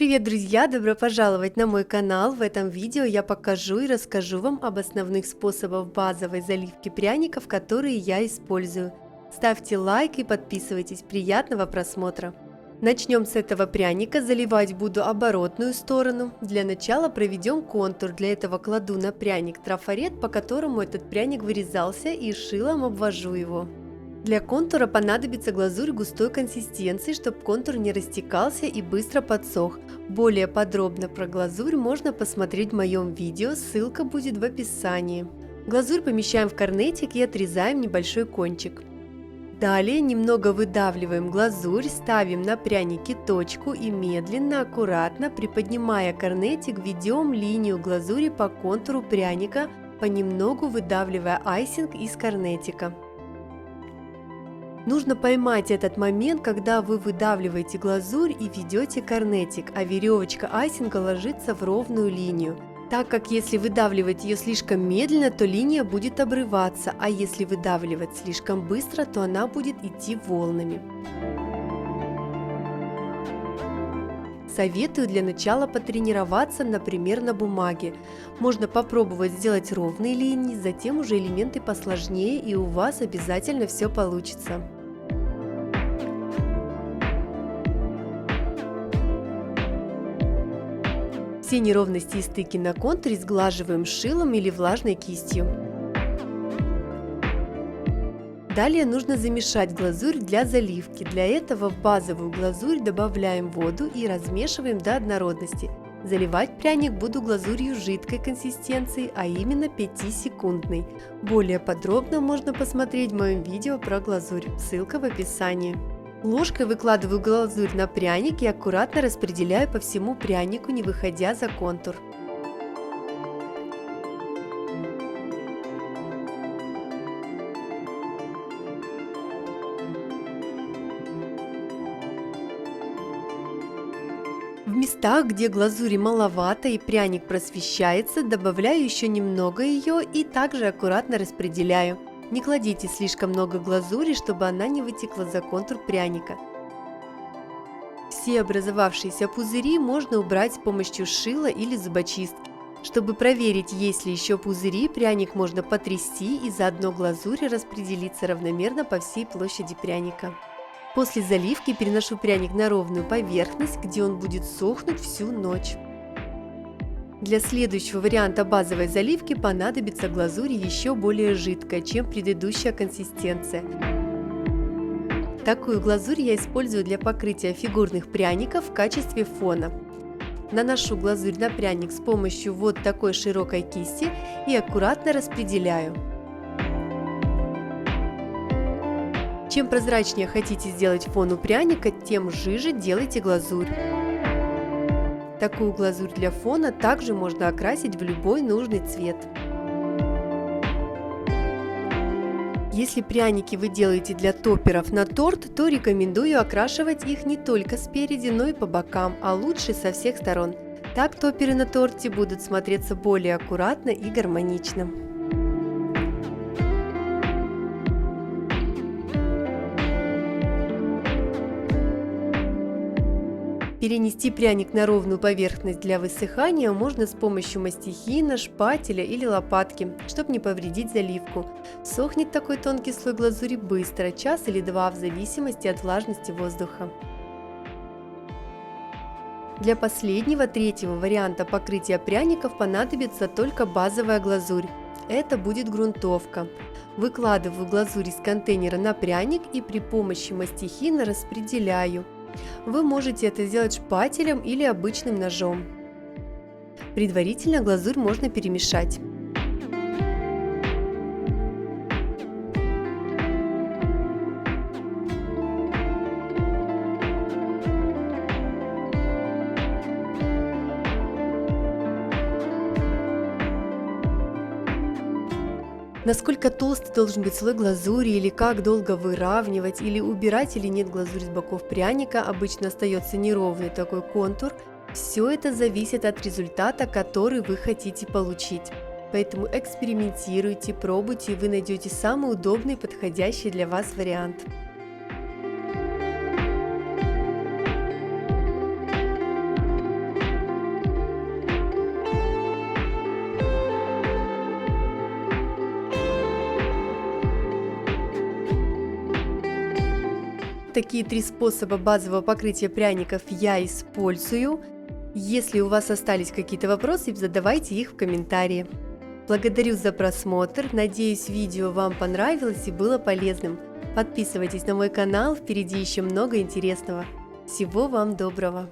Привет, друзья! Добро пожаловать на мой канал! В этом видео я покажу и расскажу вам об основных способах базовой заливки пряников, которые я использую. Ставьте лайк и подписывайтесь. Приятного просмотра! Начнем с этого пряника. Заливать буду оборотную сторону. Для начала проведем контур. Для этого кладу на пряник трафарет, по которому этот пряник вырезался, и шилом обвожу его. Для контура понадобится глазурь густой консистенции, чтобы контур не растекался и быстро подсох. Более подробно про глазурь можно посмотреть в моем видео, ссылка будет в описании. Глазурь помещаем в корнетик и отрезаем небольшой кончик. Далее немного выдавливаем глазурь, ставим на прянике точку и медленно, аккуратно, приподнимая корнетик, ведем линию глазури по контуру пряника, понемногу выдавливая айсинг из корнетика. Нужно поймать этот момент, когда вы выдавливаете глазурь и ведете корнетик, а веревочка айсинга ложится в ровную линию. Так как если выдавливать ее слишком медленно, то линия будет обрываться, а если выдавливать слишком быстро, то она будет идти волнами. Советую для начала потренироваться, например, на бумаге. Можно попробовать сделать ровные линии, затем уже элементы посложнее, и у вас обязательно все получится. Все неровности и стыки на контуре сглаживаем шилом или влажной кистью. Далее нужно замешать глазурь для заливки. Для этого в базовую глазурь добавляем воду и размешиваем до однородности. Заливать пряник буду глазурью жидкой консистенции, а именно 5-секундной. Более подробно можно посмотреть в моем видео про глазурь, ссылка в описании. Ложкой выкладываю глазурь на пряник и аккуратно распределяю по всему прянику, не выходя за контур. В местах, где глазури маловато и пряник просвещается, добавляю еще немного ее и также аккуратно распределяю. Не кладите слишком много глазури, чтобы она не вытекла за контур пряника. Все образовавшиеся пузыри можно убрать с помощью шила или зубочистки. Чтобы проверить, есть ли еще пузыри, пряник можно потрясти и заодно глазурь распределиться равномерно по всей площади пряника. После заливки переношу пряник на ровную поверхность, где он будет сохнуть всю ночь. Для следующего варианта базовой заливки понадобится глазурь еще более жидкая, чем предыдущая консистенция. Такую глазурь я использую для покрытия фигурных пряников в качестве фона. Наношу глазурь на пряник с помощью вот такой широкой кисти и аккуратно распределяю. Чем прозрачнее хотите сделать фон у пряника, тем жиже делайте глазурь. Такую глазурь для фона также можно окрасить в любой нужный цвет. Если пряники вы делаете для топперов на торт, то рекомендую окрашивать их не только спереди, но и по бокам, а лучше со всех сторон. Так топперы на торте будут смотреться более аккуратно и гармонично. Перенести пряник на ровную поверхность для высыхания можно с помощью мастихина, шпателя или лопатки, чтобы не повредить заливку. Сохнет такой тонкий слой глазури быстро, час или два в зависимости от влажности воздуха. Для последнего, третьего варианта покрытия пряников понадобится только базовая глазурь. Это будет грунтовка. Выкладываю глазурь из контейнера на пряник и при помощи мастихина распределяю. Вы можете это сделать шпателем или обычным ножом. Предварительно глазурь можно перемешать. Насколько толстый должен быть слой глазури, или как долго выравнивать, или убирать или нет глазурь с боков пряника, обычно остается неровный такой контур. Все это зависит от результата, который вы хотите получить. Поэтому экспериментируйте, пробуйте, и вы найдете самый удобный, подходящий для вас вариант. Такие 3 способа базового покрытия пряников я использую. Если у вас остались какие-то вопросы, задавайте их в комментарии. Благодарю за просмотр, надеюсь, видео вам понравилось и было полезным. Подписывайтесь на мой канал, впереди еще много интересного. Всего вам доброго!